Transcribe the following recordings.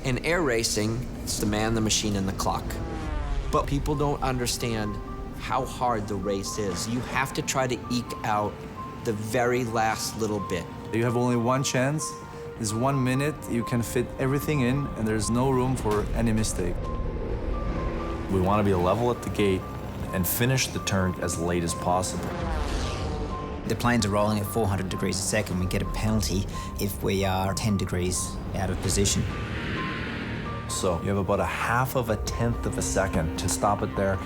In air racing, it's the man, the machine, and the clock. But people don't understand how hard the race is. You have to try to eke out the very last little bit. You have only one chance. There's 1 minute, you can fit everything in, and there's no room for any mistake. We want to be level at the gate and finish the turn as late as possible. The planes are rolling at 400 degrees a second. We get a penalty if we are 10 degrees out of position. So you have about a half of a tenth of a second to stop it there.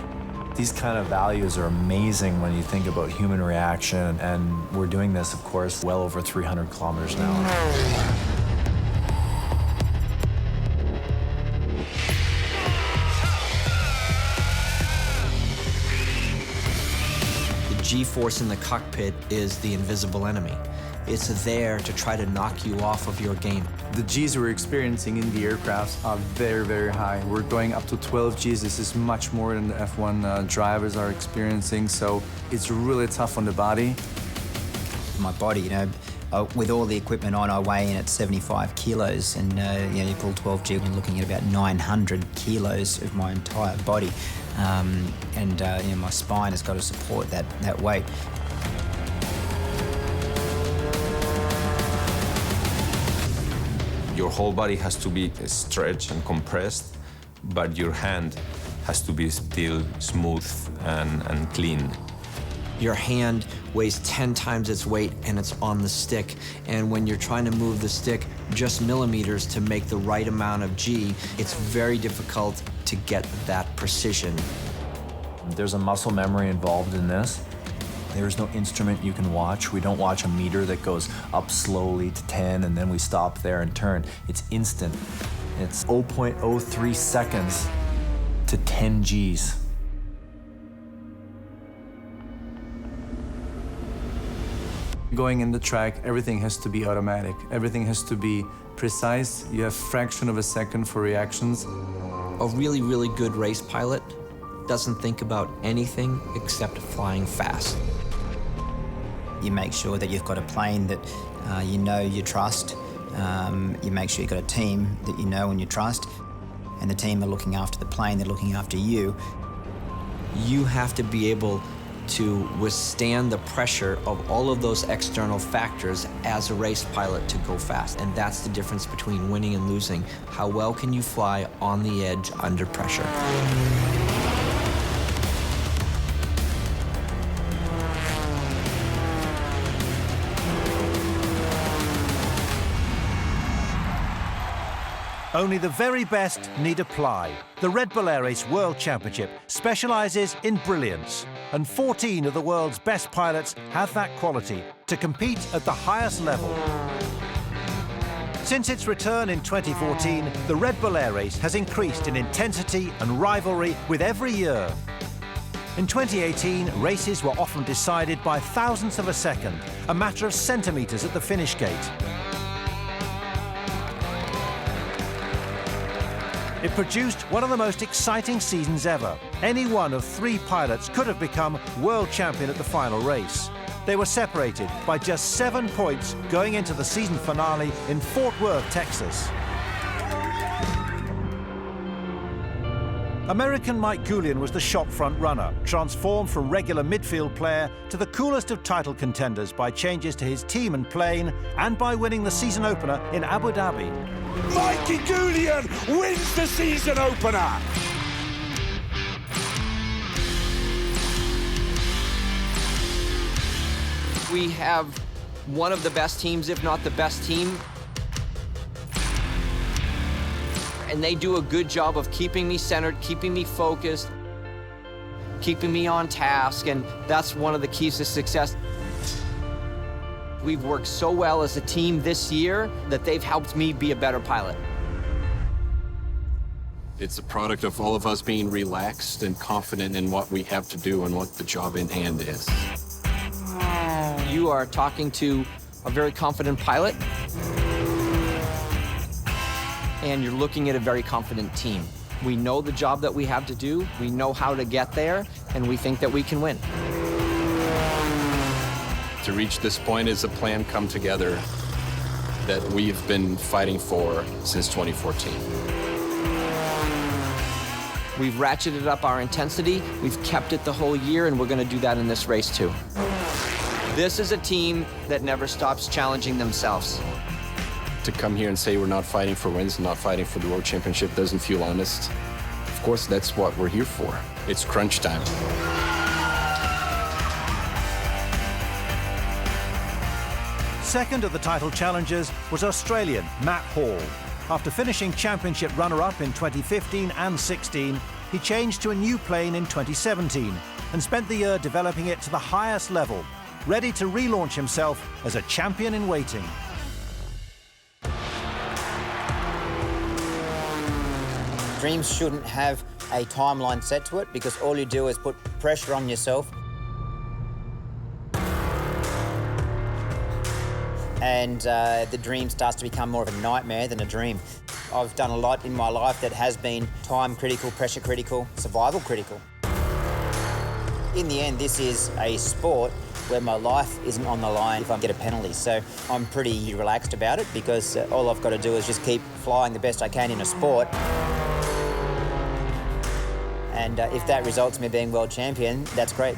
These kind of values are amazing when you think about human reaction, and we're doing this, of course, well over 300 kilometers an hour. The G-force in the cockpit is the invisible enemy. It's there to try to knock you off of your game. The Gs we're experiencing in the aircrafts are very, very high. We're going up to 12 Gs. This is much more than the F1 drivers are experiencing, so it's really tough on the body. My body, you know, with all the equipment on, I weigh in at 75 kilos, and you know, you pull 12 G, you're looking at about 900 kilos of my entire body, you know, my spine has got to support that weight. Your whole body has to be stretched and compressed, but your hand has to be still smooth and clean. Your hand weighs 10 times its weight, and it's on the stick. And when you're trying to move the stick just millimeters to make the right amount of G, it's very difficult to get that precision. There's a muscle memory involved in this. There's no instrument you can watch. We don't watch a meter that goes up slowly to 10 and then we stop there and turn. It's instant. It's 0.03 seconds to 10 Gs. Going in the track, everything has to be automatic. Everything has to be precise. You have fraction of a second for reactions. A really, really good race pilot doesn't think about anything except flying fast. You make sure that you've got a plane that you know you trust. You make sure you've got a team that you know and you trust. And the team are looking after the plane, they're looking after you. You have to be able to withstand the pressure of all of those external factors as a race pilot to go fast. And that's the difference between winning and losing. How well can you fly on the edge under pressure? Only the very best need apply. The RedBull Air Race World Championship specialises in brilliance, and 14 of the world's best pilots have that quality to compete at the highest level. Since its return in 2014, the RedBull Air Race has increased in intensity and rivalry with every year. In 2018, races were often decided by thousandths of a second, a matter of centimetres at the finish gate. It produced one of the most exciting seasons ever. Any one of 3 pilots could have become world champion at the final race. They were separated by just 7 points going into the season finale in Fort Worth, Texas. American Mike Goulian was the shop front runner, transformed from regular midfield player to the coolest of title contenders by changes to his team and plane, and by winning the season opener in Abu Dhabi. Mikey Goulian wins the season opener! We have one of the best teams, if not the best team. And they do a good job of keeping me centered, keeping me focused, keeping me on task, and that's one of the keys to success. We've worked so well as a team this year that they've helped me be a better pilot. It's a product of all of us being relaxed and confident in what we have to do and what the job in hand is. You are talking to a very confident pilot, and you're looking at a very confident team. We know the job that we have to do, we know how to get there, and we think that we can win. To reach this point is a plan come together. that we've been fighting for since 2014. We've ratcheted up our intensity, we've kept it the whole year, and we're going to do that in this race too. This is a team that never stops challenging themselves. To come here and say we're not fighting for wins, not fighting for the World Championship doesn't feel honest. Of course, that's what we're here for. It's crunch time. Second of the title challengers was Australian Matt Hall. After finishing championship runner-up in 2015 and 16, he changed to a new plane in 2017 and spent the year developing it to the highest level, ready to relaunch himself as a champion in waiting. Dreams shouldn't have a timeline set to it because all you do is put pressure on yourself. And the dream starts to become more of a nightmare than a dream. I've done a lot in my life that has been time critical, pressure critical, survival critical. In the end, this is a sport where my life isn't on the line if I get a penalty. So I'm pretty relaxed about it because all I've got to do is just keep flying the best I can in a sport. And if that results in me being world champion, that's great.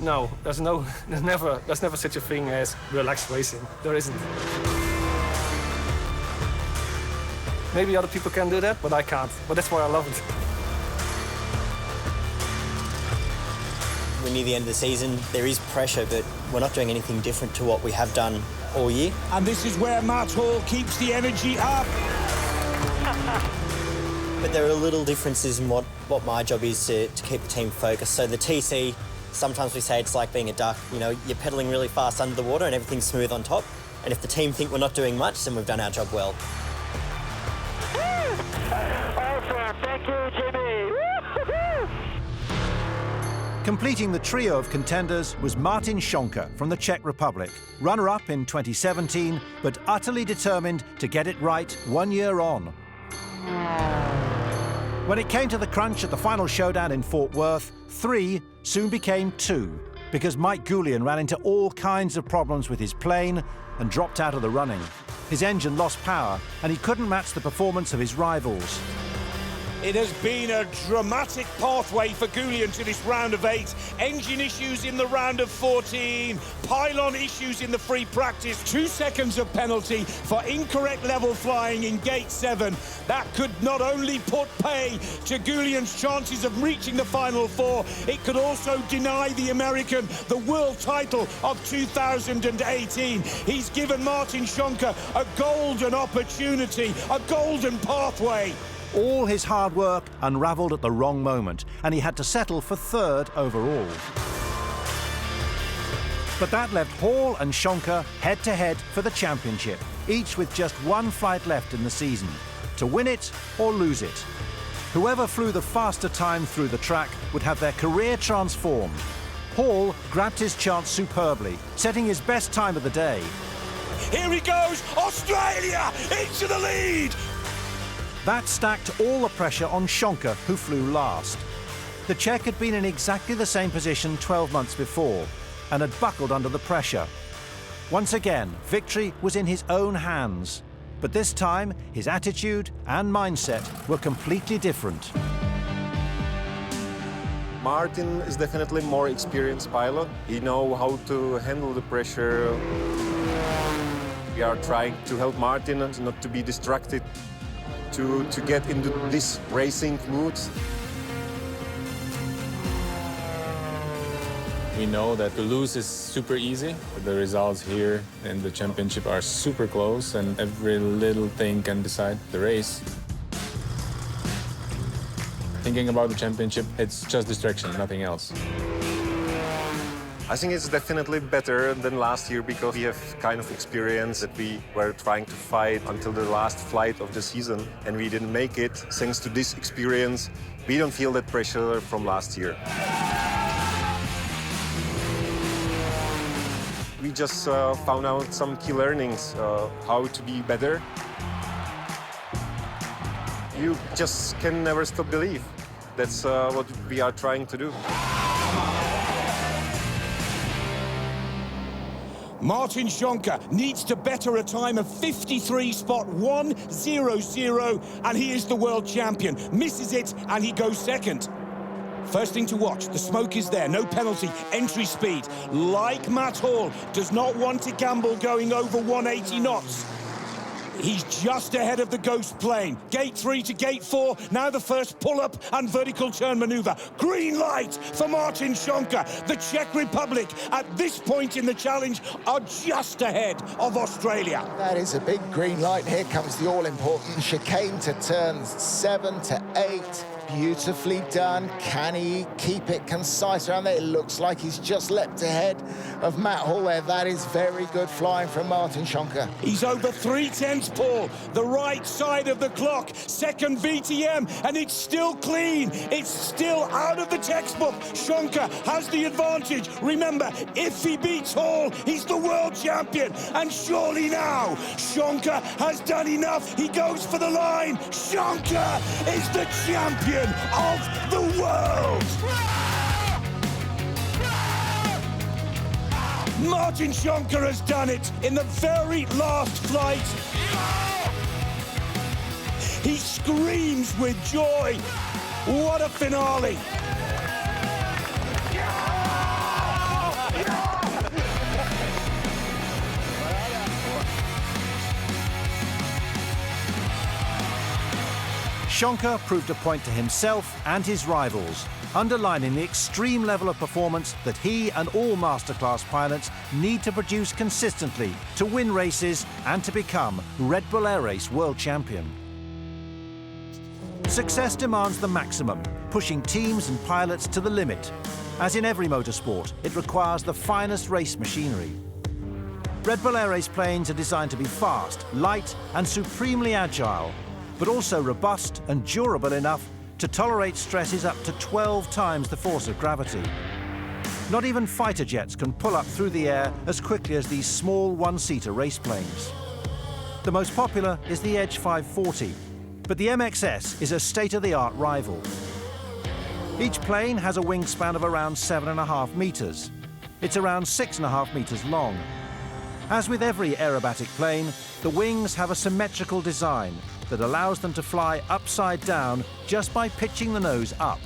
No, there's never such a thing as relaxed racing. There isn't. Maybe other people can do that, but I can't. But that's why I love it. We're near the end of the season. There is pressure, but we're not doing anything different to what we have done all year. And this is where Matt Hall keeps the energy up. But there are little differences in what my job is to keep the team focused. So the TC, sometimes we say it's like being a duck. You know, you're pedaling really fast under the water and everything's smooth on top. And if the team think we're not doing much, then we've done our job well. Awesome. Thank you, Jimmy. Completing the trio of contenders was Martin Schonka from the Czech Republic, runner-up in 2017, but utterly determined to get it right 1 year on. When it came to the crunch at the final showdown in Fort Worth, 3 soon became 2, because Mike Goulian ran into all kinds of problems with his plane and dropped out of the running. His engine lost power, and he couldn't match the performance of his rivals. It has been a dramatic pathway for Goulian to this round of 8. Engine issues in the round of 14. Pylon issues in the free practice. 2 seconds of penalty for incorrect level flying in gate 7. That could not only put pay to Goulian's chances of reaching the final 4, it could also deny the American the world title of 2018. He's given Martin Schonka a golden opportunity, a golden pathway. All his hard work unravelled at the wrong moment, and he had to settle for 3rd overall. But that left Hall and Schonka head-to-head for the championship, each with just 1 flight left in the season, to win it or lose it. Whoever flew the faster time through the track would have their career transformed. Hall grabbed his chance superbly, setting his best time of the day. Here he goes, Australia into the lead! That stacked all the pressure on Schonka, who flew last. The Czech had been in exactly the same position 12 months before and had buckled under the pressure. Once again, victory was in his own hands. But this time, his attitude and mindset were completely different. Martin is definitely more experienced pilot. He knows how to handle the pressure. We are trying to help Martin not to be distracted, to get into this racing mood. We know that to lose is super easy. The results here in the championship are super close, and every little thing can decide the race. Thinking about the championship, it's just distraction, nothing else. I think it's definitely better than last year because we have kind of experience that we were trying to fight until the last flight of the season and we didn't make it. Thanks to this experience, we don't feel that pressure from last year. We just found out some key learnings, how to be better. You just can never stop believe. That's what we are trying to do. Martin Schonker needs to better a time of 53.100, and he is the world champion. Misses it, and he goes second. First thing to watch, the smoke is there, no penalty, entry speed. Like Matt Hall, does not want to gamble going over 180 knots. He's just ahead of the Ghost plane. Gate 3 to Gate 4, now the first pull-up and vertical turn maneuver. Green light for Martin Schonker. The Czech Republic, at this point in the challenge, are just ahead of Australia. That is a big green light. Here comes the all-important chicane to turns 7 to 8. Beautifully done. Can he keep it concise around there? It looks like he's just leapt ahead of Matt Hall there. That is very good flying from Martin Schonker. He's over 3/10, Paul. The right side of the clock. Second VTM, and it's still clean. It's still out of the textbook. Schonker has the advantage. Remember, if he beats Hall, he's the world champion. And surely now, Schonker has done enough. He goes for the line. Schonker is the champion of the world! Martin Schonker has done it in the very last flight. He screams with joy. What a finale! Schonker proved a point to himself and his rivals, underlining the extreme level of performance that he and all masterclass pilots need to produce consistently to win races and to become Red Bull Air Race world champion. Success demands the maximum, pushing teams and pilots to the limit. As in every motorsport, it requires the finest race machinery. Red Bull Air Race planes are designed to be fast, light and supremely agile, but also robust and durable enough to tolerate stresses up to 12 times the force of gravity. Not even fighter jets can pull up through the air as quickly as these small one-seater race planes. The most popular is the Edge 540, but the MXS is a state-of-the-art rival. Each plane has a wingspan of around 7.5 meters. It's around 6.5 meters long. As with every aerobatic plane, the wings have a symmetrical design that allows them to fly upside down just by pitching the nose up.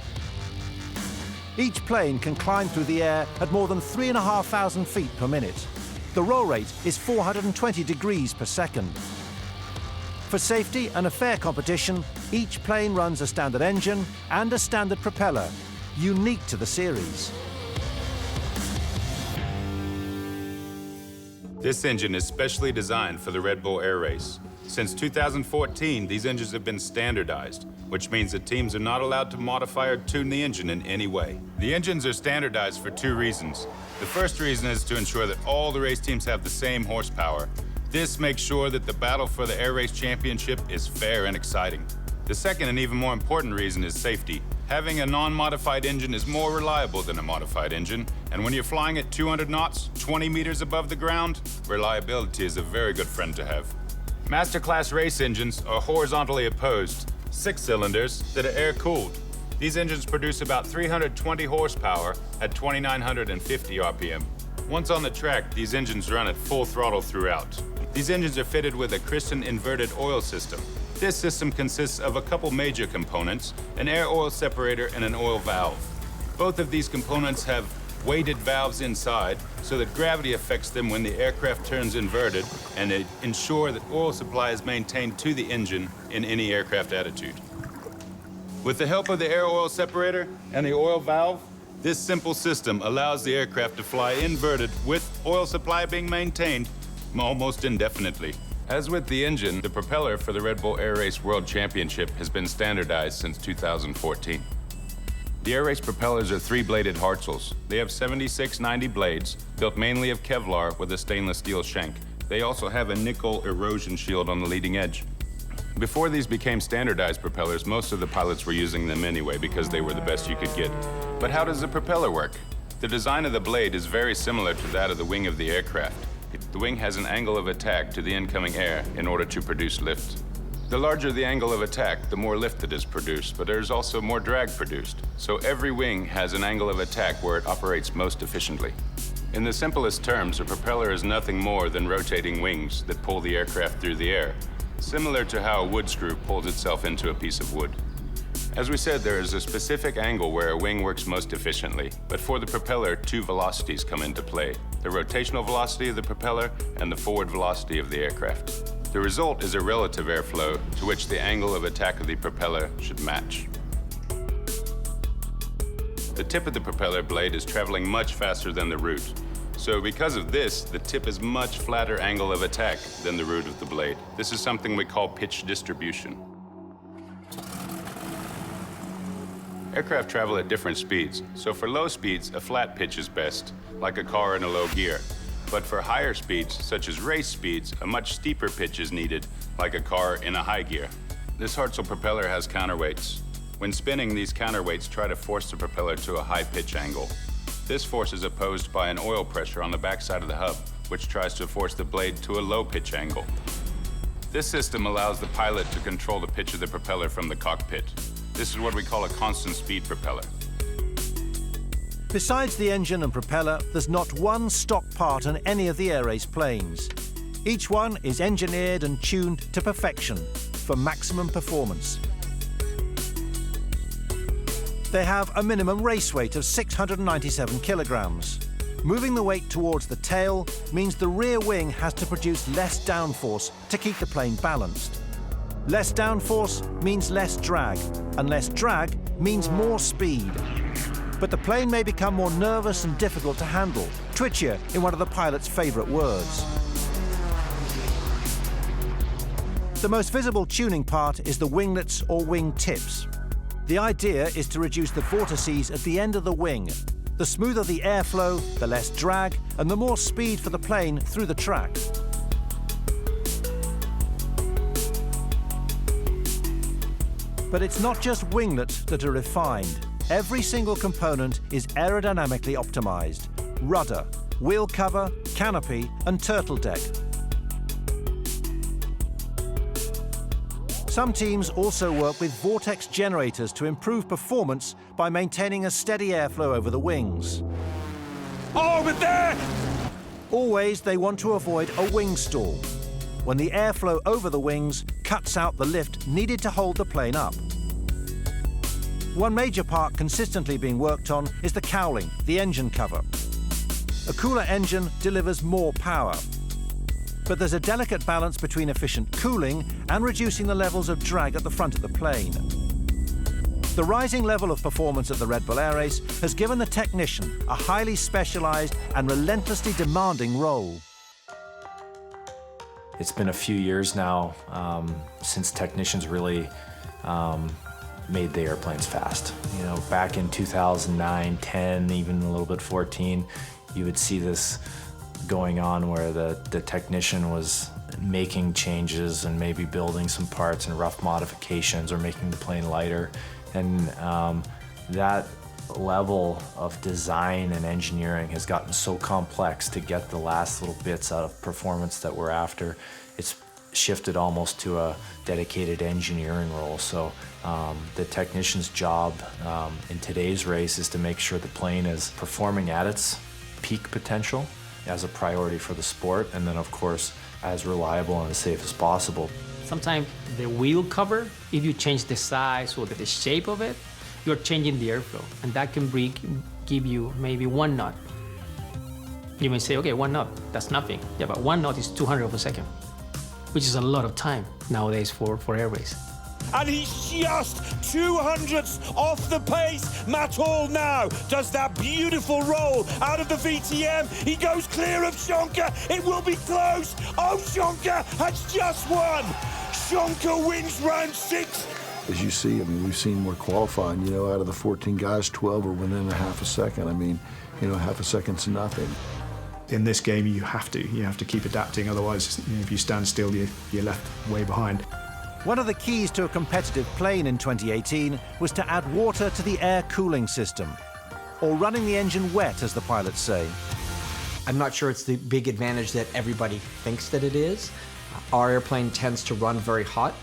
Each plane can climb through the air at more than 3,500 feet per minute. The roll rate is 420 degrees per second. For safety and a fair competition, each plane runs a standard engine and a standard propeller, unique to the series. This engine is specially designed for the Red Bull Air Race. Since 2014, these engines have been standardized, which means that teams are not allowed to modify or tune the engine in any way. The engines are standardized for 2 reasons. The first reason is to ensure that all the race teams have the same horsepower. This makes sure that the battle for the Air Race Championship is fair and exciting. The second and even more important reason is safety. Having a non-modified engine is more reliable than a modified engine, and when you're flying at 200 knots, 20 meters above the ground, reliability is a very good friend to have. Masterclass race engines are horizontally opposed, 6 cylinders that are air-cooled. These engines produce about 320 horsepower at 2,950 RPM. Once on the track, these engines run at full throttle throughout. These engines are fitted with a Christian inverted oil system. This system consists of a couple major components, an air oil separator and an oil valve. Both of these components have weighted valves inside so that gravity affects them when the aircraft turns inverted, and they ensure that oil supply is maintained to the engine in any aircraft attitude. With the help of the air oil separator and the oil valve, this simple system allows the aircraft to fly inverted with oil supply being maintained almost indefinitely. As with the engine, the propeller for the Red Bull Air Race World Championship has been standardized since 2014. The Air Race propellers are 3-bladed Hartzels. They have 7690 blades, built mainly of Kevlar with a stainless steel shank. They also have a nickel erosion shield on the leading edge. Before these became standardized propellers, most of the pilots were using them anyway because they were the best you could get. But how does the propeller work? The design of the blade is very similar to that of the wing of the aircraft. The wing has an angle of attack to the incoming air in order to produce lift. The larger the angle of attack, the more lift that is produced, but there's also more drag produced. So every wing has an angle of attack where it operates most efficiently. In the simplest terms, a propeller is nothing more than rotating wings that pull the aircraft through the air, similar to how a wood screw pulls itself into a piece of wood. As we said, there is a specific angle where a wing works most efficiently, but for the propeller, two velocities come into play: the rotational velocity of the propeller and the forward velocity of the aircraft. The result is a relative airflow to which the angle of attack of the propeller should match. The tip of the propeller blade is traveling much faster than the root. So because of this, the tip is much flatter angle of attack than the root of the blade. This is something we call pitch distribution. Aircraft travel at different speeds, so for low speeds, a flat pitch is best, like a car in a low gear. But for higher speeds, such as race speeds, a much steeper pitch is needed, like a car in a high gear. This Hartzell propeller has counterweights. When spinning, these counterweights try to force the propeller to a high pitch angle. This force is opposed by an oil pressure on the backside of the hub, which tries to force the blade to a low pitch angle. This system allows the pilot to control the pitch of the propeller from the cockpit. This is what we call a constant speed propeller. Besides the engine and propeller, there's not one stock part on any of the Air Race planes. Each one is engineered and tuned to perfection for maximum performance. They have a minimum race weight of 697 kilograms. Moving the weight towards the tail means the rear wing has to produce less downforce to keep the plane balanced. Less downforce means less drag, and less drag means more speed. But the plane may become more nervous and difficult to handle, twitchier in one of the pilot's favorite words. The most visible tuning part is the winglets or wing tips. The idea is to reduce the vortices at the end of the wing. The smoother the airflow, the less drag, and the more speed for the plane through the track. But it's not just winglets that are refined. Every single component is aerodynamically optimized: rudder, wheel cover, canopy, and turtle deck. Some teams also work with vortex generators to improve performance by maintaining a steady airflow over the wings. Oh, but there! Always they want to avoid a wing stall, when the airflow over the wings cuts out the lift needed to hold the plane up. One major part consistently being worked on is the cowling, the engine cover. A cooler engine delivers more power. But there's a delicate balance between efficient cooling and reducing the levels of drag at the front of the plane. The rising level of performance at the Red Bull Air Race has given the technician a highly specialized and relentlessly demanding role. It's been a few years now since technicians really made the airplanes fast. You know, back in 2009, 10, even a little bit 14, you would see this going on where the technician was making changes and maybe building some parts and rough modifications or making the plane lighter. And that level of design and engineering has gotten so complex to get the last little bits out of performance that we're after. It's shifted almost to a dedicated engineering role. So the technician's job in today's race is to make sure the plane is performing at its peak potential as a priority for the sport, and then of course as reliable and as safe as possible. Sometimes the wheel cover, if you change the size or the shape of it, you're changing the airflow, and that can give you maybe 1 knot. You may say, okay, 1 knot, that's nothing. Yeah, but 1 knot is 200 of a second, which is a lot of time nowadays for air race. And he's just 200ths off the pace. Matt Hall now does that beautiful roll out of the VTM. He goes clear of Schonker. It will be close. Oh, Schonker has just won. Schonker wins round 6. As you see, I mean, we've seen more qualifying, you know, out of the 14 guys, 12 are within a half a second. I mean, you know, half a second's nothing. In this game, you have to keep adapting. Otherwise, you know, if you stand still, you're left way behind. One of the keys to a competitive plane in 2018 was to add water to the air cooling system, or running the engine wet, as the pilots say. I'm not sure it's the big advantage that everybody thinks that it is. Our airplane tends to run very hot,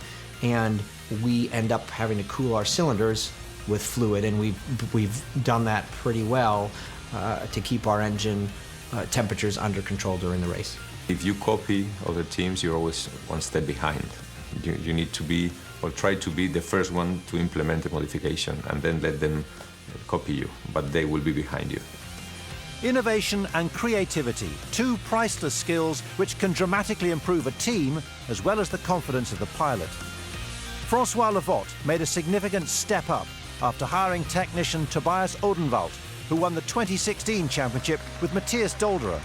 and we end up having to cool our cylinders with fluid, and we've done that pretty well to keep our engine temperatures under control during the race. If you copy other teams, you're always one step behind. You need to be, or try to be, the first one to implement the modification and then let them copy you, but they will be behind you. Innovation and creativity, two priceless skills which can dramatically improve a team as well as the confidence of the pilot. Francois Levotte made a significant step up after hiring technician Tobias Odenwald, who won the 2016 championship with Matthias Dolderer.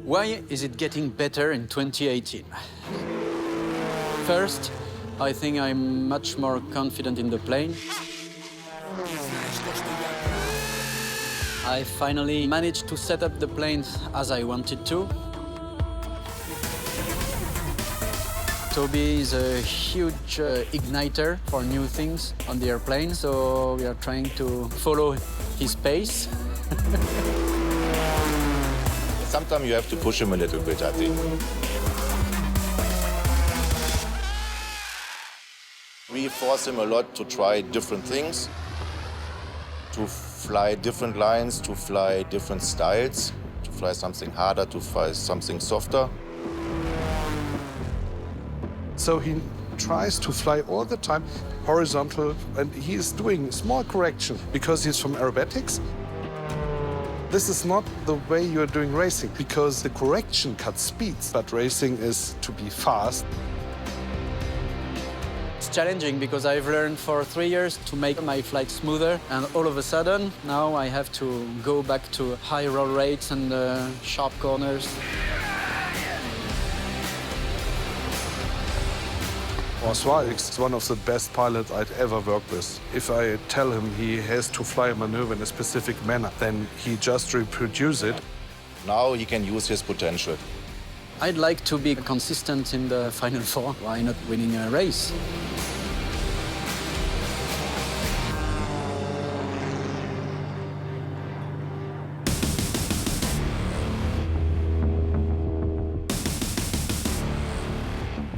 Why is it getting better in 2018? First, I think I'm much more confident in the plane. I finally managed to set up the plane as I wanted to. Toby is a huge igniter for new things on the airplane, so we are trying to follow his pace. Sometimes you have to push him a little bit, I think. We force him a lot to try different things, to fly different lines, to fly different styles, to fly something harder, to fly something softer. So he tries to fly all the time horizontal, and he is doing small correction because he's from aerobatics. This is not the way you're doing racing, because the correction cuts speeds, but racing is to be fast. It's challenging because I've learned for 3 years to make my flight smoother, and all of a sudden, now I have to go back to high roll rates and sharp corners. Francois is one of the best pilots I'd ever worked with. If I tell him he has to fly a maneuver in a specific manner, then he just reproduces it. Now he can use his potential. I'd like to be consistent in the Final Four. Why not winning a race?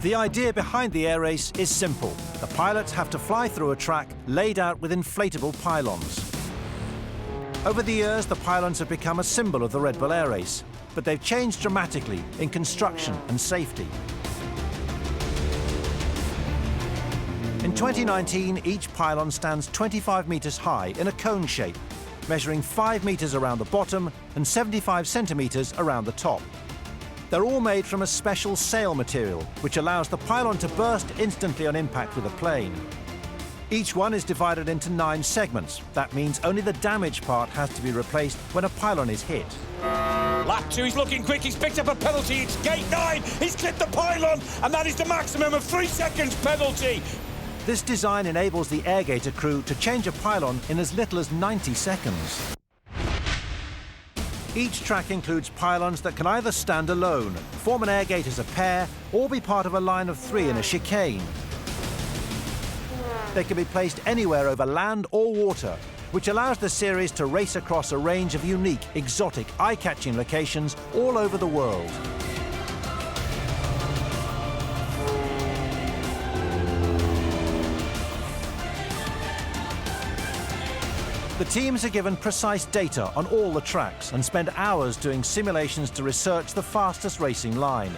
The idea behind the air race is simple. The pilots have to fly through a track laid out with inflatable pylons. Over the years, the pylons have become a symbol of the Red Bull Air Race, but they've changed dramatically in construction and safety. In 2019, each pylon stands 25 meters high in a cone shape, measuring 5 meters around the bottom and 75 centimeters around the top. They're all made from a special sail material, which allows the pylon to burst instantly on impact with a plane. Each one is divided into 9 segments. That means only the damaged part has to be replaced when a pylon is hit. Lap 2, he's looking quick, he's picked up a penalty, it's gate 9, he's clipped the pylon, and that is the maximum of 3 seconds penalty. This design enables the airgator crew to change a pylon in as little as 90 seconds. Each track includes pylons that can either stand alone, form an airgate as a pair, or be part of a line of 3 in a chicane. They can be placed anywhere over land or water, which allows the series to race across a range of unique, exotic, eye-catching locations all over the world. The teams are given precise data on all the tracks and spend hours doing simulations to research the fastest racing line.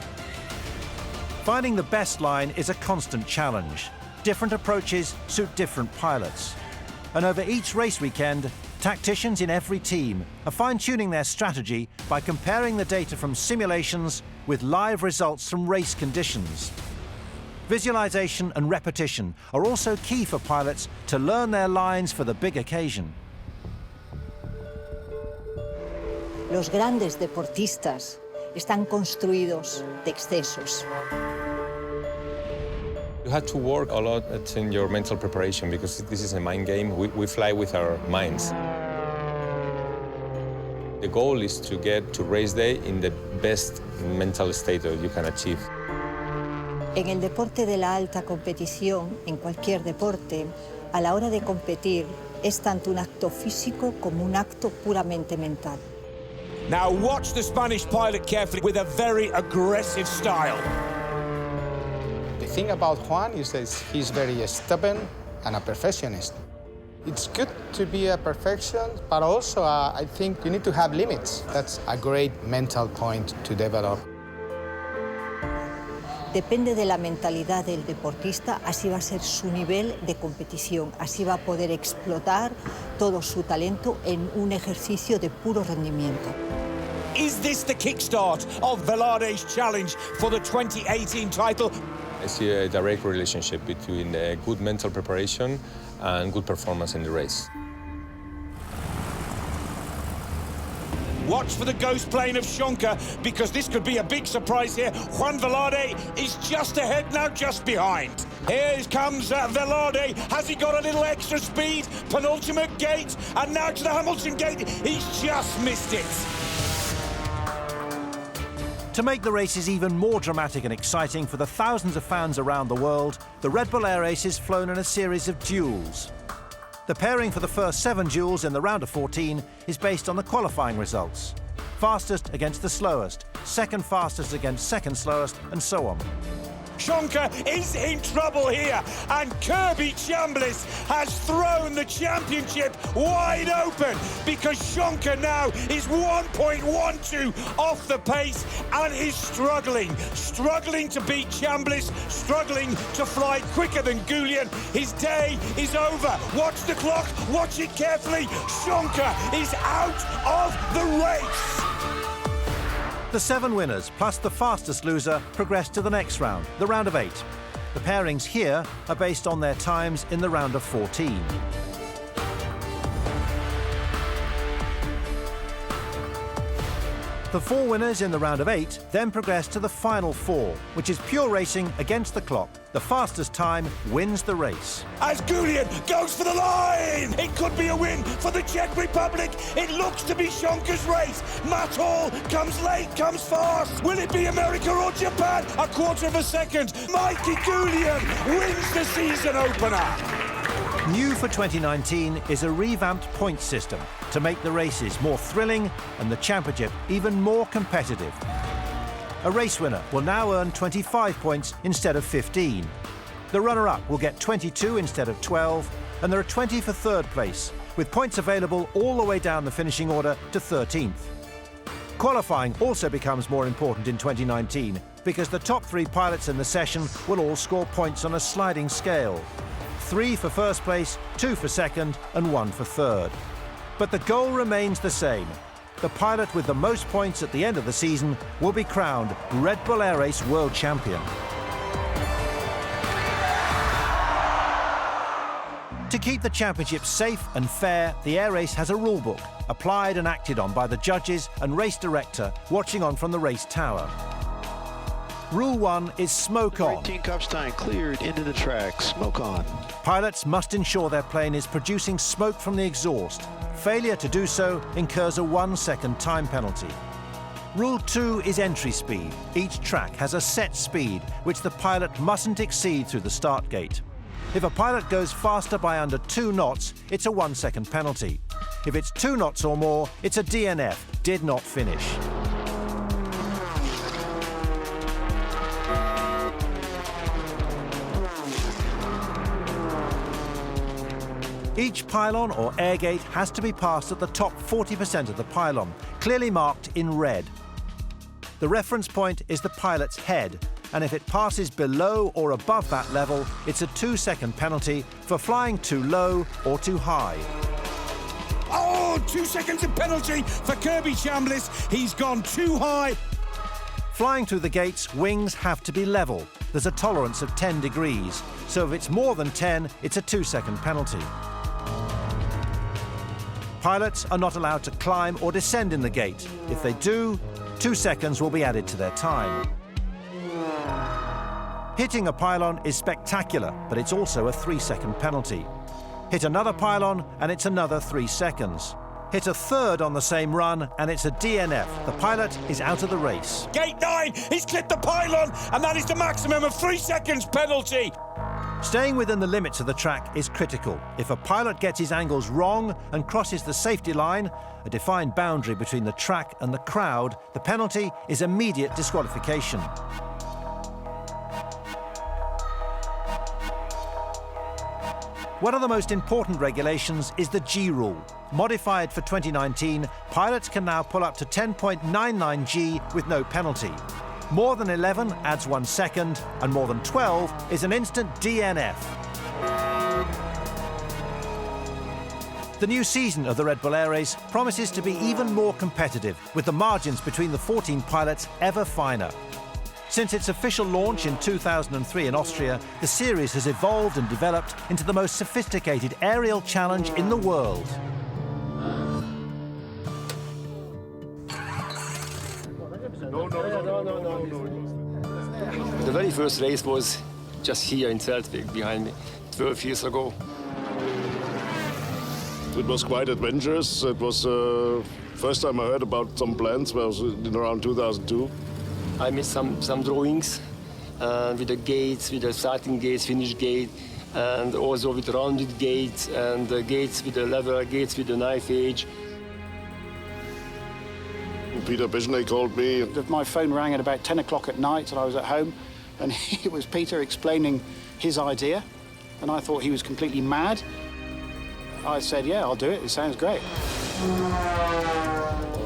Finding the best line is a constant challenge. Different approaches suit different pilots. And over each race weekend, tacticians in every team are fine-tuning their strategy by comparing the data from simulations with live results from race conditions. Visualization and repetition are also key for pilots to learn their lines for the big occasion. Los grandes deportistas están construidos de excesos. You have to work a lot in your mental preparation because this is a mind game. We fly with our minds. The goal is to get to race day in the best mental state that you can achieve. En el deporte de la alta competición, en cualquier deporte, a la hora de competir, es tanto un acto físico como un acto puramente mental. Now watch the Spanish pilot carefully with a very aggressive style. The thing about Juan is that he's very stubborn and a perfectionist. It's good to be a perfection, but also I think you need to have limits. That's a great mental point to develop. Depende de la mentalidad del deportista, así va a ser su nivel de competición, así va a poder explotar todo su talento en un ejercicio de puro rendimiento. Is this the kickstart of Velarde's challenge for the 2018 title? I see a direct relationship between good mental preparation and good performance in the race. Watch for the ghost plane of Schonka, because this could be a big surprise here. Juan Velarde is just ahead now, just behind. Here comes Velarde. Has he got a little extra speed? Penultimate gate, and now to the Hamilton gate. He's just missed it. To make the races even more dramatic and exciting for the thousands of fans around the world, the Red Bull Air Race is flown in a series of duels. The pairing for the first 7 duels in the round of 14 is based on the qualifying results. Fastest against the slowest, second fastest against second slowest, and so on. Schonka is in trouble here, and Kirby Chambliss has thrown the championship wide open, because Schonka now is 1.12 off the pace and is struggling to beat Chambliss, struggling to fly quicker than Goulian. His day is over. Watch the clock, watch it carefully. Schonka is out of the race. The 7 winners, plus the fastest loser, progress to the next round, the round of 8. The pairings here are based on their times in the round of 14. The 4 winners in the round of 8 then progress to the final 4, which is pure racing against the clock. The fastest time wins the race. As Goulian goes for the line! It could be a win for the Czech Republic. It looks to be Schonka's race. Matt Hall comes late, comes fast. Will it be America or Japan? A quarter of a second. Mikey Goulian wins the season opener. New for 2019 is a revamped points system to make the races more thrilling and the championship even more competitive. A race winner will now earn 25 points instead of 15. The runner-up will get 22 instead of 12, and there are 20 for third place, with points available all the way down the finishing order to 13th. Qualifying also becomes more important in 2019 because the top 3 pilots in the session will all score points on a sliding scale. 3 for first place, 2 for second, and 1 for third. But the goal remains the same. The pilot with the most points at the end of the season will be crowned Red Bull Air Race World Champion. To keep the championship safe and fair, the air race has a rule book, applied and acted on by the judges and race director watching on from the race tower. Rule 1 is smoke on. 18 Kopstein cleared into the track, smoke on. Pilots must ensure their plane is producing smoke from the exhaust. Failure to do so incurs a 1-second time penalty. Rule 2 is entry speed. Each track has a set speed, which the pilot mustn't exceed through the start gate. If a pilot goes faster by under 2 knots, it's a 1-second penalty. If it's 2 knots or more, it's a DNF, did not finish. Each pylon or air gate has to be passed at the top 40% of the pylon, clearly marked in red. The reference point is the pilot's head, and if it passes below or above that level, it's a 2-second penalty for flying too low or too high. Oh, 2 seconds of penalty for Kirby Chambliss. He's gone too high. Flying through the gates, wings have to be level. There's a tolerance of 10 degrees, so if it's more than 10, it's a 2-second penalty. Pilots are not allowed to climb or descend in the gate. If they do, 2 seconds will be added to their time. Hitting a pylon is spectacular, but it's also a 3-second penalty. Hit another pylon, and it's another 3 seconds. Hit a third on the same run, and it's a DNF. The pilot is out of the race. Gate 9, he's clipped the pylon, and that is the maximum of 3 seconds penalty. Staying within the limits of the track is critical. If a pilot gets his angles wrong and crosses the safety line, a defined boundary between the track and the crowd, the penalty is immediate disqualification. One of the most important regulations is the G rule. Modified for 2019, pilots can now pull up to 10.99 G with no penalty. More than 11 adds 1 second, and more than 12 is an instant DNF. The new season of the Red Bull Air Race promises to be even more competitive, with the margins between the 14 pilots ever finer. Since its official launch in 2003 in Austria, the series has evolved and developed into the most sophisticated aerial challenge in the world. The very first race was just here in Zeltweg, behind me, 12 years ago. It was quite adventurous. It was the first time I heard about some plans, was in around 2002. I made some drawings with the gates, with the starting gates, finish gate, and also with rounded gates, and gates with the lever, gates with the knife edge. Peter Bischney called me. My phone rang at about 10 o'clock at night, and I was at home, and it was Peter explaining his idea, and I thought he was completely mad. I said, yeah, I'll do it. It sounds great.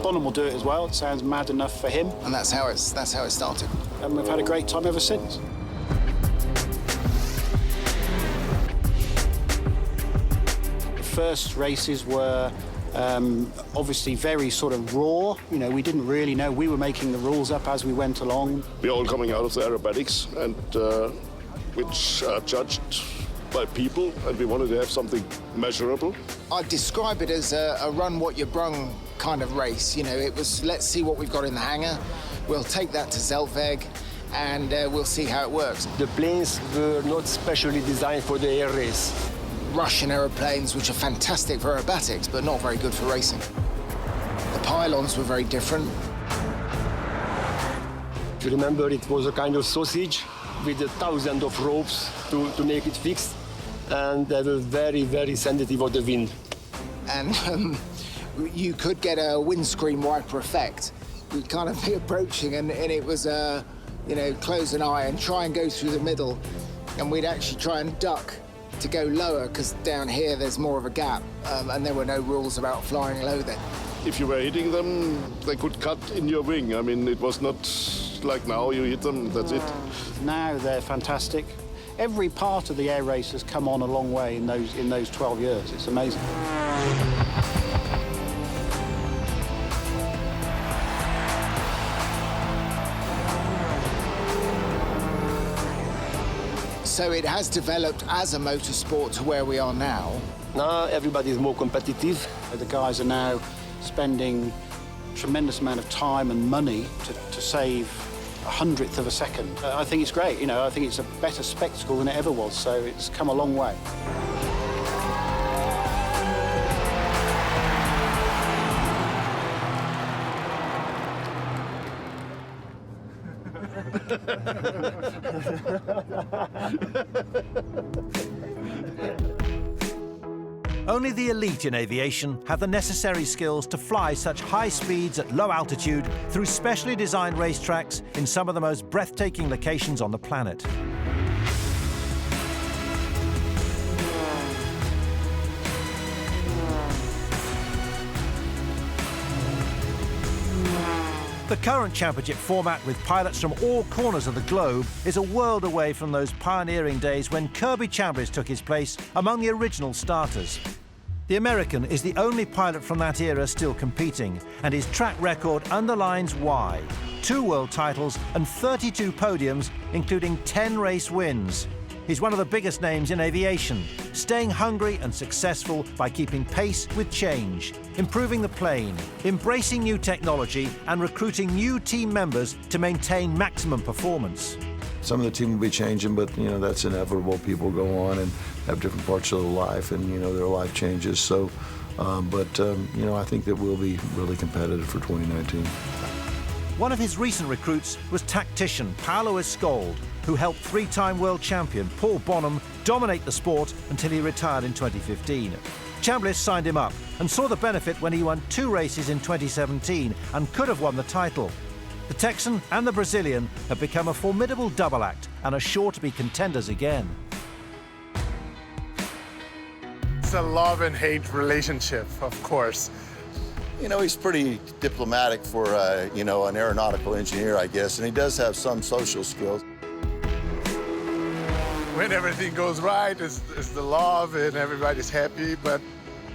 Bonham will do it as well. It sounds mad enough for him. And that's how it started. And we've had a great time ever since. The first races were obviously very sort of raw. You know, we didn't really know. We were making the rules up as we went along. We're all coming out of the aerobatics, and which are judged by people, and we wanted to have something measurable. I'd describe it as a run what you brung kind of race. You know, it was, let's see what we've got in the hangar. We'll take that to Zeltweg, and we'll see how it works. The planes were not specially designed for the air race. Russian aeroplanes, which are fantastic for aerobatics, but not very good for racing. The pylons were very different. If you remember, it was a kind of sausage with 1,000 of ropes to make it fixed, and they were very, very sensitive of the wind. And you could get a windscreen wiper effect. We'd kind of be approaching, and it was, you know, close an eye and try and go through the middle, and we'd actually try and duck to go lower, because down here there's more of a gap, and there were no rules about flying low then. If you were hitting them, they could cut in your wing. I mean, it was not like now you hit them, that's it. Now they're fantastic. Every part of the air race has come on a long way in those 12 years. It's amazing. So it has developed as a motorsport to where we are now. Now everybody is more competitive. The guys are now spending a tremendous amount of time and money to save 100th of a second. I think it's great, you know, I think it's a better spectacle than it ever was, so it's come a long way. Only the elite in aviation have the necessary skills to fly such high speeds at low altitude through specially designed racetracks in some of the most breathtaking locations on the planet. The current championship format, with pilots from all corners of the globe, is a world away from those pioneering days when Kirby Chambers took his place among the original starters. The American is the only pilot from that era still competing, and his track record underlines why. 2 world titles and 32 podiums, including 10 race wins. He's one of the biggest names in aviation, staying hungry and successful by keeping pace with change, improving the plane, embracing new technology, and recruiting new team members to maintain maximum performance. Some of the team will be changing, but you know that's inevitable. People go on and have different parts of their life, and you know their life changes. So, you know, I think that we'll be really competitive for 2019. One of his recent recruits was tactician Paolo Escold, who helped 3-time world champion Paul Bonham dominate the sport until he retired in 2015. Chambliss signed him up and saw the benefit when he won 2 races in 2017 and could have won the title. The Texan and the Brazilian have become a formidable double act and are sure to be contenders again. a love and hate relationship, of course. You know, he's pretty diplomatic for, you know, an aeronautical engineer, I guess, and he does have some social skills. When everything goes right, it's the love and everybody's happy, but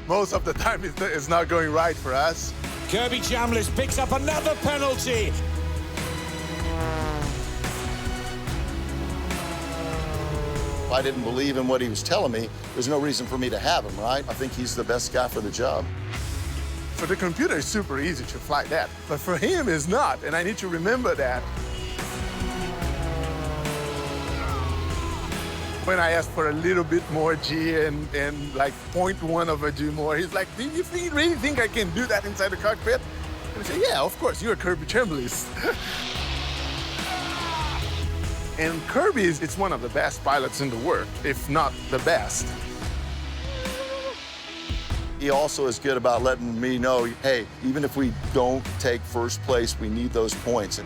most of the time it's not going right for us. Kirby Chambliss picks up another penalty. If I didn't believe in what he was telling me, there's no reason for me to have him, right? I think he's the best guy for the job. For the computer, it's super easy to fly that, but for him, it's not, and I need to remember that. When I asked for a little bit more G and like 0.1 of a G more, he's like, do you really think I can do that inside the cockpit? And I said, yeah, of course, you're Kirby Chambliss. And Kirby it's one of the best pilots in the world, if not the best. He also is good about letting me know, hey, even if we don't take first place, we need those points.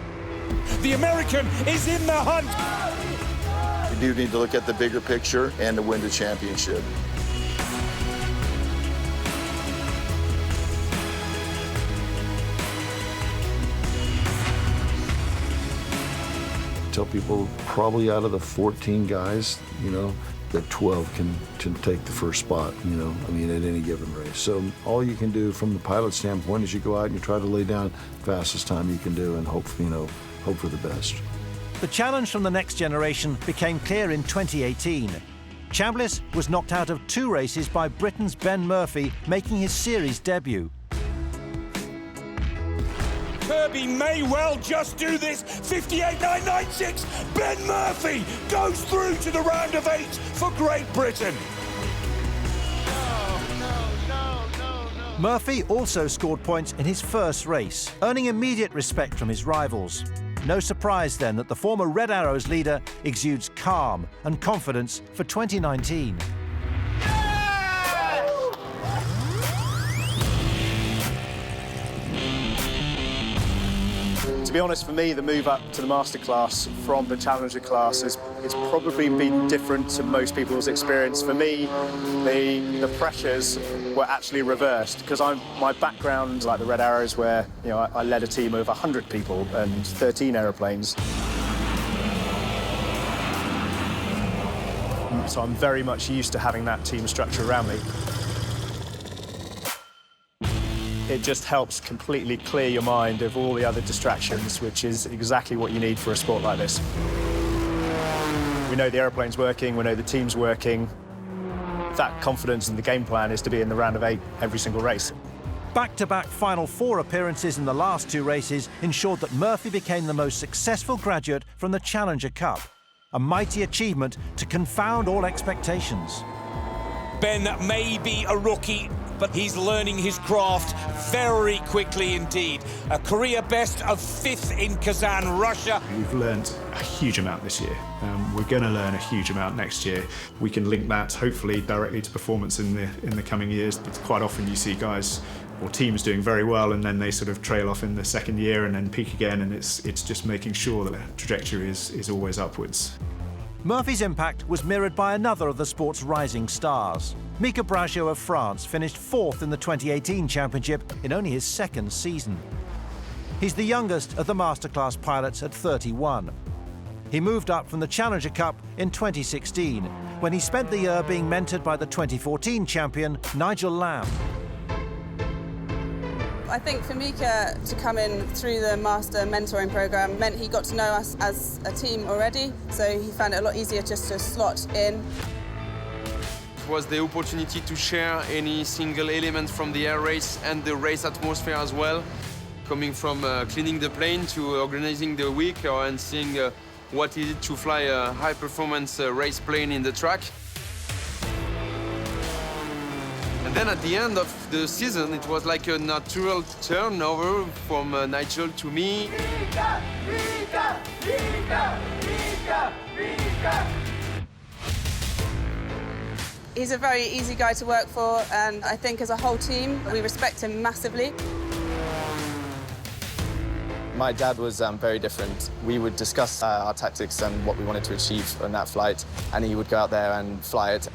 The American is in the hunt. We do need to look at the bigger picture and to win the championship. Tell people probably out of the 14 guys, you know, that 12 can take the first spot, you know, I mean, at any given race. So all you can do from the pilot standpoint is you go out and you try to lay down the fastest time you can do and hope, you know, hope for the best. The challenge from the next generation became clear in 2018. Chambliss was knocked out of 2 races by Britain's Ben Murphy, making his series debut. Kirby may well just do this. 58.996. Ben Murphy goes through to the round of 8 for Great Britain. Murphy also scored points in his first race, earning immediate respect from his rivals. No surprise then that the former Red Arrows leader exudes calm and confidence for 2019. To be honest, for me, the move up to the Master class from the Challenger class has probably been different to most people's experience. For me, the pressures were actually reversed because my background, like the Red Arrows, where I led a team of 100 people and 13 aeroplanes. So I'm very much used to having that team structure around me. It just helps completely clear your mind of all the other distractions, which is exactly what you need for a sport like this. We know the aeroplane's working, we know the team's working. That confidence in the game plan is to be in the round of 8 every single race. Back-to-back Final Four appearances in the last 2 races ensured that Murphy became the most successful graduate from the Challenger Cup, a mighty achievement to confound all expectations. Ben may be a rookie, but he's learning his craft very quickly indeed. A career best of 5th in Kazan, Russia. We've learned a huge amount this year. We're going to learn a huge amount next year. We can link that hopefully directly to performance in the coming years. But quite often you see guys or teams doing very well and then they sort of trail off in the second year and then peak again, and it's just making sure that the trajectory is always upwards. Murphy's impact was mirrored by another of the sport's rising stars. Mika Brajot of France finished 4th in the 2018 championship in only his 2nd season. He's the youngest of the Masterclass pilots at 31. He moved up from the Challenger Cup in 2016, when he spent the year being mentored by the 2014 champion, Nigel Lamb. I think for Mika to come in through the Master Mentoring Programme meant he got to know us as a team already, so he found it a lot easier just to slot in. It was the opportunity to share any single element from the air race and the race atmosphere as well, coming from cleaning the plane to organizing the week and seeing what it is to fly a high-performance race plane in the track. And then at the end of the season, it was like a natural turnover from Nigel to me. Mika, Mika, Mika, Mika, Mika. He's a very easy guy to work for, and I think as a whole team, we respect him massively. My dad was very different. We would discuss our tactics and what we wanted to achieve on that flight, and he would go out there and fly it.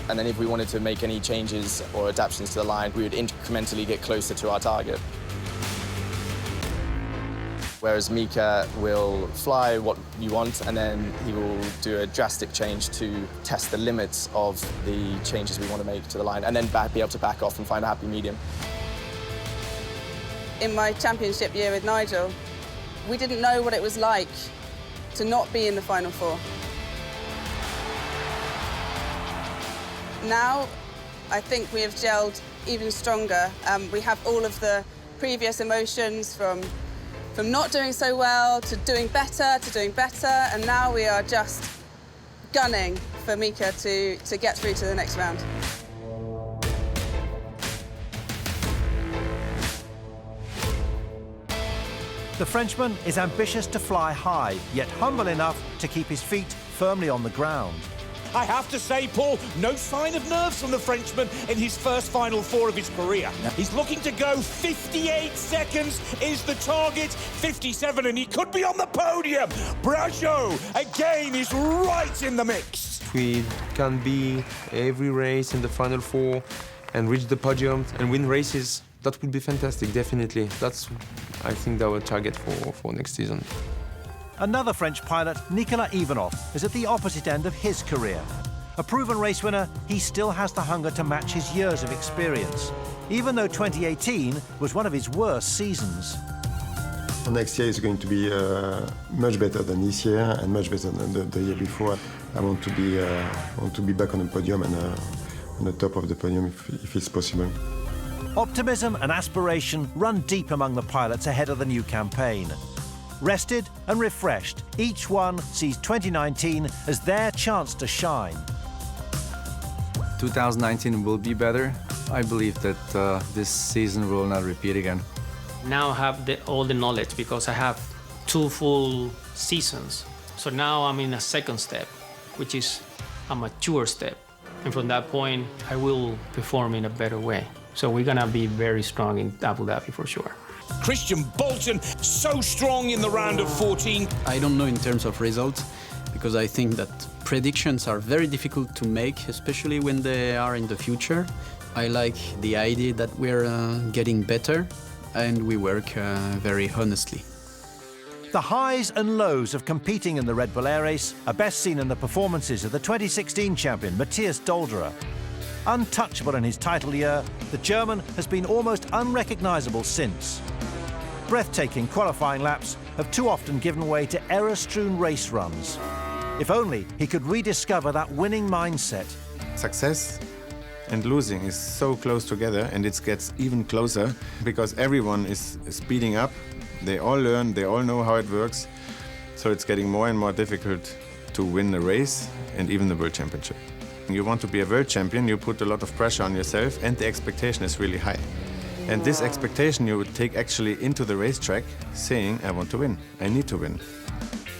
And then if we wanted to make any changes or adaptations to the line, we would incrementally get closer to our target. Whereas Mika will fly what you want, and then he will do a drastic change to test the limits of the changes we want to make to the line, and then be able to back off and find a happy medium. In my championship year with Nigel, we didn't know what it was like to not be in the Final Four. Now, I think we have gelled even stronger. We have all of the previous emotions from not doing so well to doing better, and now we are just gunning for Mika to get through to the next round. The Frenchman is ambitious to fly high, yet humble enough to keep his feet firmly on the ground. I have to say, Paul, no sign of nerves from the Frenchman in his first Final Four of his career. He's looking to go 58 seconds is the target, 57, and he could be on the podium. Brajo, again, is right in the mix. If we can be every race in the Final Four and reach the podium and win races, that would be fantastic, definitely. That's, I think, our target for next season. Another French pilot, Nicolas Ivanov, is at the opposite end of his career. A proven race winner, he still has the hunger to match his years of experience, even though 2018 was one of his worst seasons. Next year is going to be much better than this year and much better than the year before. I want to be back on the podium and on the top of the podium if it's possible. Optimism and aspiration run deep among the pilots ahead of the new campaign. Rested and refreshed, each one sees 2019 as their chance to shine. 2019 will be better. I believe that this season will not repeat again. Now I have all the knowledge because I have 2 full seasons. So now I'm in a second step, which is a mature step. And from that point, I will perform in a better way. So we're gonna be very strong in Abu Dhabi for sure. Christian Bolton, so strong in the round of 14. I don't know in terms of results, because I think that predictions are very difficult to make, especially when they are in the future. I like the idea that we're getting better and we work very honestly. The highs and lows of competing in the Red Bull Air Race are best seen in the performances of the 2016 champion, Matthias Dolderer. Untouchable in his title year, the German has been almost unrecognisable since. Breathtaking qualifying laps have too often given way to error-strewn race runs. If only he could rediscover that winning mindset. Success and losing is so close together, and it gets even closer because everyone is speeding up. They all learn, they all know how it works. So it's getting more and more difficult to win the race and even the World Championship. You want to be a world champion, you put a lot of pressure on yourself, and the expectation is really high. And this expectation you would take actually into the racetrack, saying, I want to win, I need to win.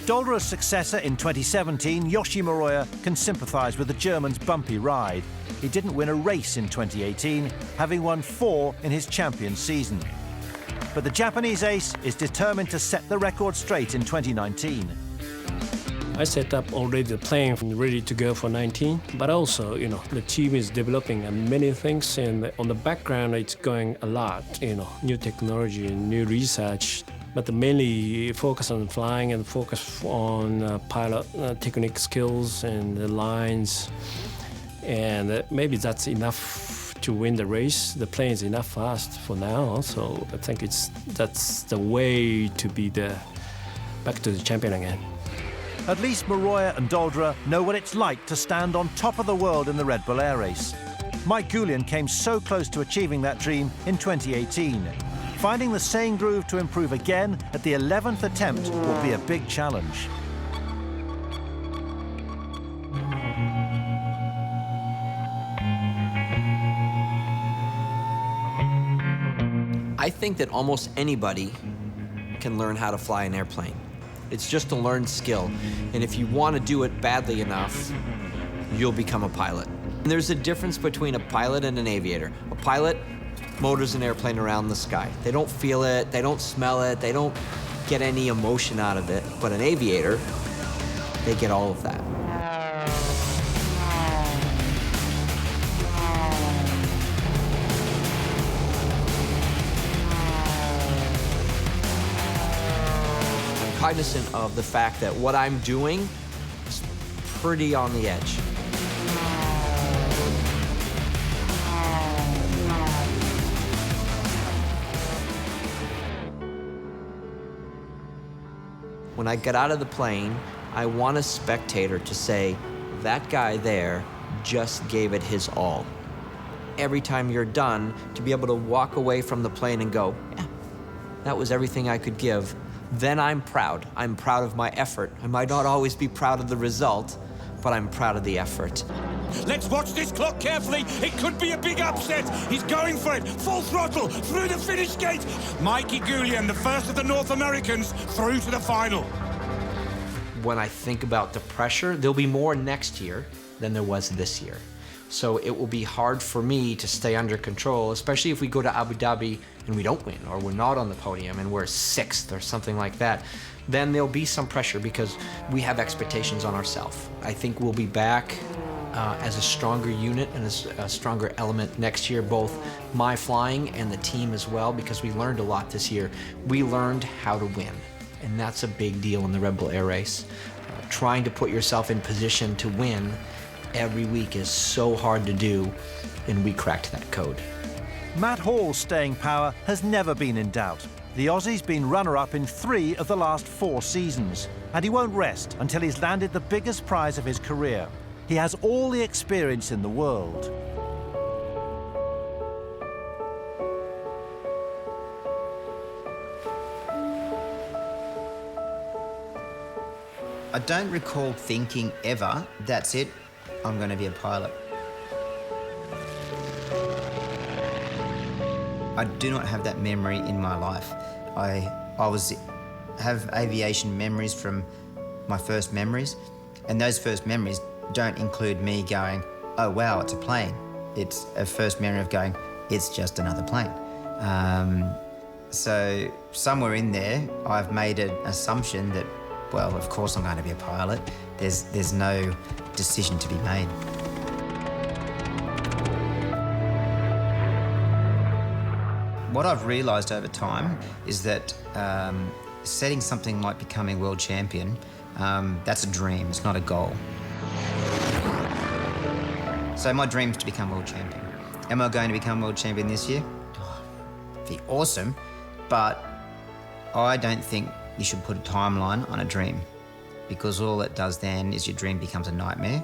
Dolderer's successor in 2017, Yoshi Moroya, can sympathise with the German's bumpy ride. He didn't win a race in 2018, having won 4 in his champion season. But the Japanese ace is determined to set the record straight in 2019. I set up already the plan ready to go for 19, but also, the team is developing many things, and on the background it's going a lot, new technology and new research, but mainly focus on flying and focus on pilot technique skills and the lines, and maybe that's enough to win the race. The plane is enough fast for now, so I think that's the way to be back to the champion again. At least Moroya and Dolderer know what it's like to stand on top of the world in the Red Bull Air Race. Mike Goulian came so close to achieving that dream in 2018. Finding the same groove to improve again at the 11th attempt will be a big challenge. I think that almost anybody can learn how to fly an airplane. It's just a learned skill. And if you want to do it badly enough, you'll become a pilot. And there's a difference between a pilot and an aviator. A pilot motors an airplane around the sky. They don't feel it, they don't smell it, they don't get any emotion out of it. But an aviator, they get all of that. cognizant of the fact that what I'm doing is pretty on the edge. When I get out of the plane, I want a spectator to say, that guy there just gave it his all. Every time you're done, to be able to walk away from the plane and go, yeah, that was everything I could give, then I'm proud. I'm proud of my effort. I might not always be proud of the result, but I'm proud of the effort. Let's watch this clock carefully. It could be a big upset. He's going for it. Full throttle through the finish gate. Mikey Goulian, the first of the North Americans, through to the final. When I think about the pressure, there'll be more next year than there was this year. So it will be hard for me to stay under control, especially if we go to Abu Dhabi and we don't win, or we're not on the podium and we're 6th or something like that. Then there'll be some pressure because we have expectations on ourselves. I think we'll be back as a stronger unit and as a stronger element next year, both my flying and the team as well, because we learned a lot this year. We learned how to win, and that's a big deal in the Red Bull Air Race. Trying to put yourself in position to win every week is so hard to do, and we cracked that code. Matt Hall's staying power has never been in doubt. The Aussie's been runner-up in 3 of the last 4 seasons, and he won't rest until he's landed the biggest prize of his career. He has all the experience in the world. I don't recall thinking ever, that's it, I'm going to be a pilot. I do not have that memory in my life. I have aviation memories from my first memories, and those first memories don't include me going, oh wow, it's a plane. It's a first memory of going, it's just another plane. So somewhere in there, I've made an assumption that, well, of course I'm going to be a pilot. There's no decision to be made. What I've realised over time is that setting something like becoming world champion, that's a dream, it's not a goal. So my dream is to become world champion. Am I going to become world champion this year? Oh, be awesome, but I don't think you should put a timeline on a dream, because all it does then is your dream becomes a nightmare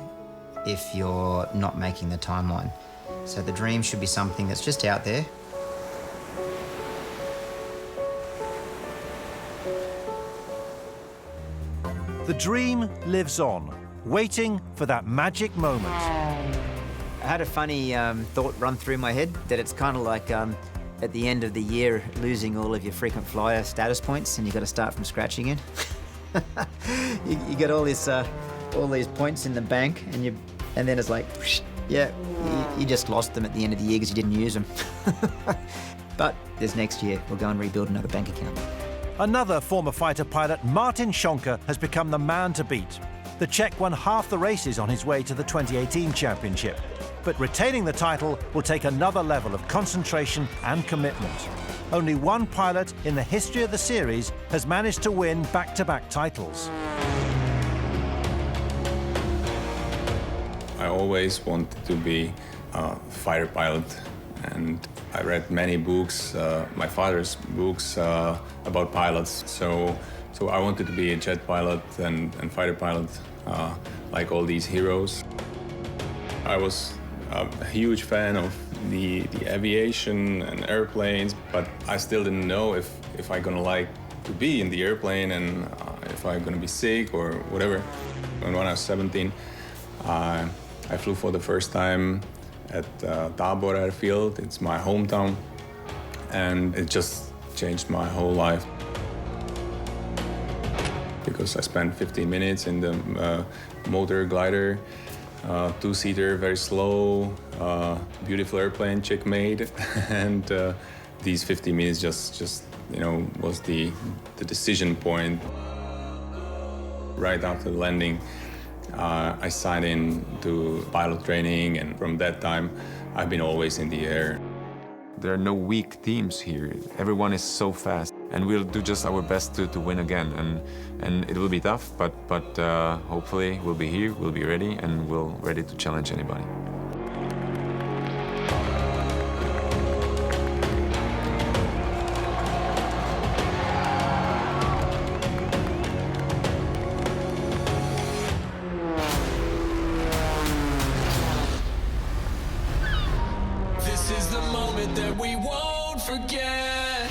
if you're not making the timeline. So the dream should be something that's just out there. The dream lives on, waiting for that magic moment. I had a funny thought run through my head that it's kind of like at the end of the year losing all of your frequent flyer status points and you've got to start from scratch again. you get all these points in the bank and then it's like, yeah, you just lost them at the end of the year because you didn't use them. But there's next year, we'll go and rebuild another bank account. Another former fighter pilot, Martin Schonker, has become the man to beat. The Czech won half the races on his way to the 2018 championship. But retaining the title will take another level of concentration and commitment. Only one pilot in the history of the series has managed to win back-to-back titles. I always wanted to be a fighter pilot, and I read many books, my father's books about pilots. So I wanted to be a jet pilot and fighter pilot, like all these heroes. I was a huge fan of the aviation and airplanes, but I still didn't know if I'm gonna like to be in the airplane and if I'm gonna be sick or whatever. And when I was 17, I flew for the first time at Tabor Airfield. It's my hometown, and it just changed my whole life. Because I spent 15 minutes in the motor glider, 2-seater, very slow, beautiful airplane, chick made, and these 15 minutes just was the decision point. Right after the landing, I signed in to pilot training, and from that time, I've been always in the air. There are no weak teams here. Everyone is so fast. and we'll do just our best to win again. And it will be tough, but hopefully we'll be here, we'll be ready, and we'll ready to challenge anybody. This is the moment that we won't forget.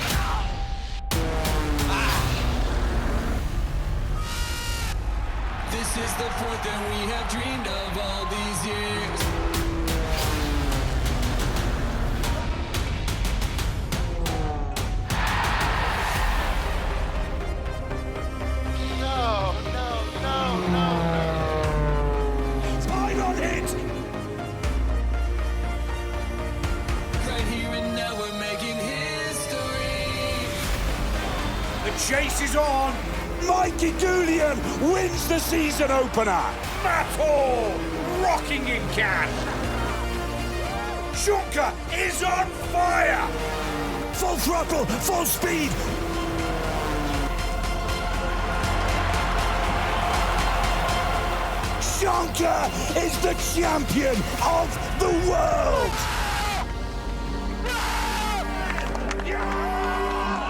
This is the point that we have dreamed of all these years. Time on it! Right here and now we're making history. The chase is on. Mikey Julian wins the season opener. Matt Hall rocking in Cannes. Juncker is on fire. Full throttle, full speed. Juncker is the champion of the world.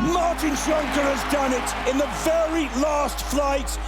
Martin Juncker has done it in the very last flight